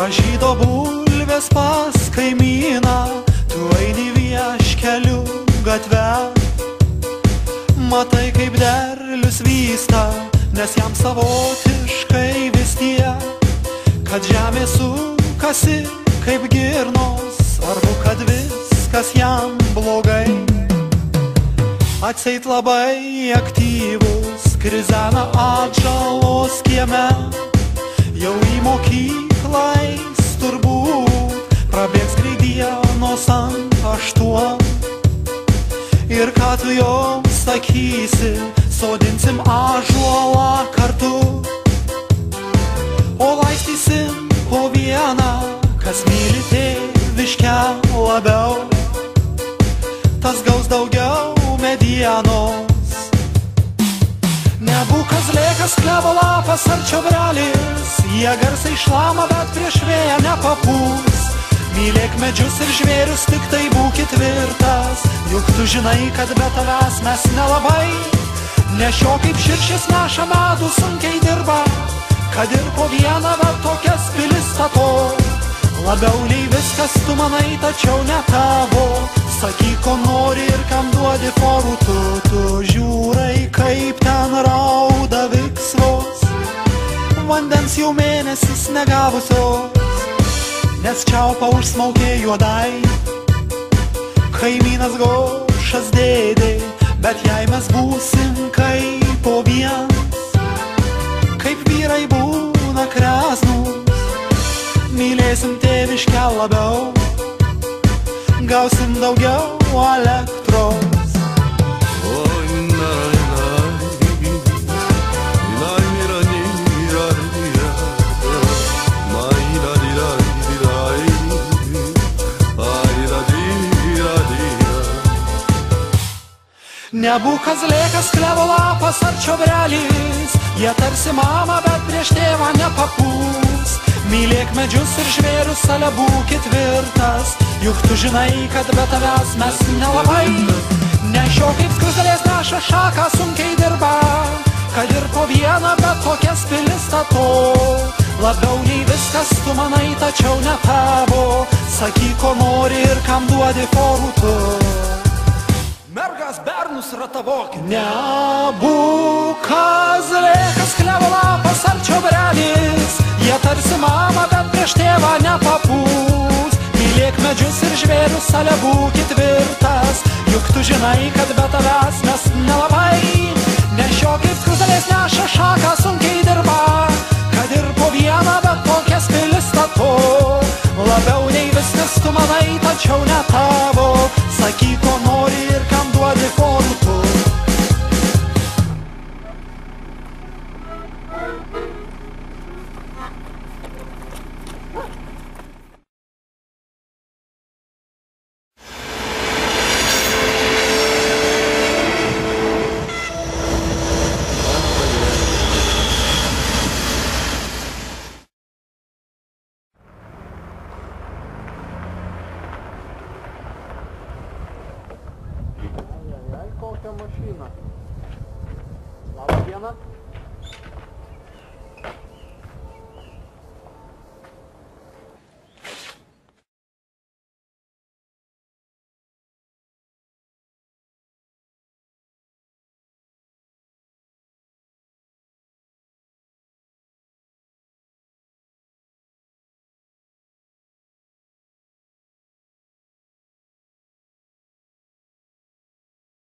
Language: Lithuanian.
Pažydo bulvės pas kaimyną, tu eini vieškeliu gatve. Matai, kaip derlius vysta, nes jam savotiškai vis tiek, kad žemė sukasi kaip girnos, arba kad viskas jam blogai. Atseit labai aktyvus, krizena atžalos kieme, jau į mokyklą eis turbūt, prabėgs greidienos ant 8. Ir ką tu joms sakysi, sodinsim ąžuolą kartu, o laistysim po vieną, kas myli tėviškę labiau, tas gaus daugiau medienos. Nebūk kazlėkas, klevo lapas ar čiobrelis, jie garsai šlama, bet prieš vėją nepapūs. Mylėk medžius ir žvėrius, tik tai būk tvirtas, juk tu žinai, kad be tavęs mes nelabai. Nešio kaip širšės neša medų, sunkiai dirba, kad ir po vieną, bet tokias pilis stato. Labiau nei viskas tu manai, tačiau ne tavo. Sakyk, ko nori ir kam duodi forų, tu žiūrai, kaip ten rauda viksvos, vandens jau mėnesis negavusios, nes čiaupa užsmaukė juodai. Kaimynas Gošas dėdė, bet jei mes būsim kaip po viens, kaip vyrai būna kresnus, mylėsim tėviškę labiau, gausim daugiau elektros. Nebūk kazlėkas, klevo lapas ar čiobrelis, jie tarsi mama, bet prieš tėvą nepapūs. Mylėk medžius ir žvėrius, ale būk tvirtas, juk tu žinai, kad be tavęs mes nelabai. Nešio kaip skruzdėlės neša šaką, sunkiai dirba, kad ir po vieną, bet tokias pilis stato. Labiau nei viskas tu manai, tačiau ne tavo. Sakyk, ko nori ir kam duodi forų tu. Mergas bernus ratavokit. Nebūk kazlėkas, klevo lapas ar čiobrelis, jie tarsi mama, bet prieš tėvą nepapūs. Mylėk medžius ir žvėrius, ale būk tvirtas, juk tu žinai, kad be tavęs mes nelabai. Nešio kaip skruzdėlės neša šaką, sunkiai dirba, kad ir po vieną, bet tokias pilis stato. Labiau nei viskas tu manai, tačiau ne tavo. Sakyk, ko nori ir kam duodi forų tu. Kokia mašina. Labą dieną.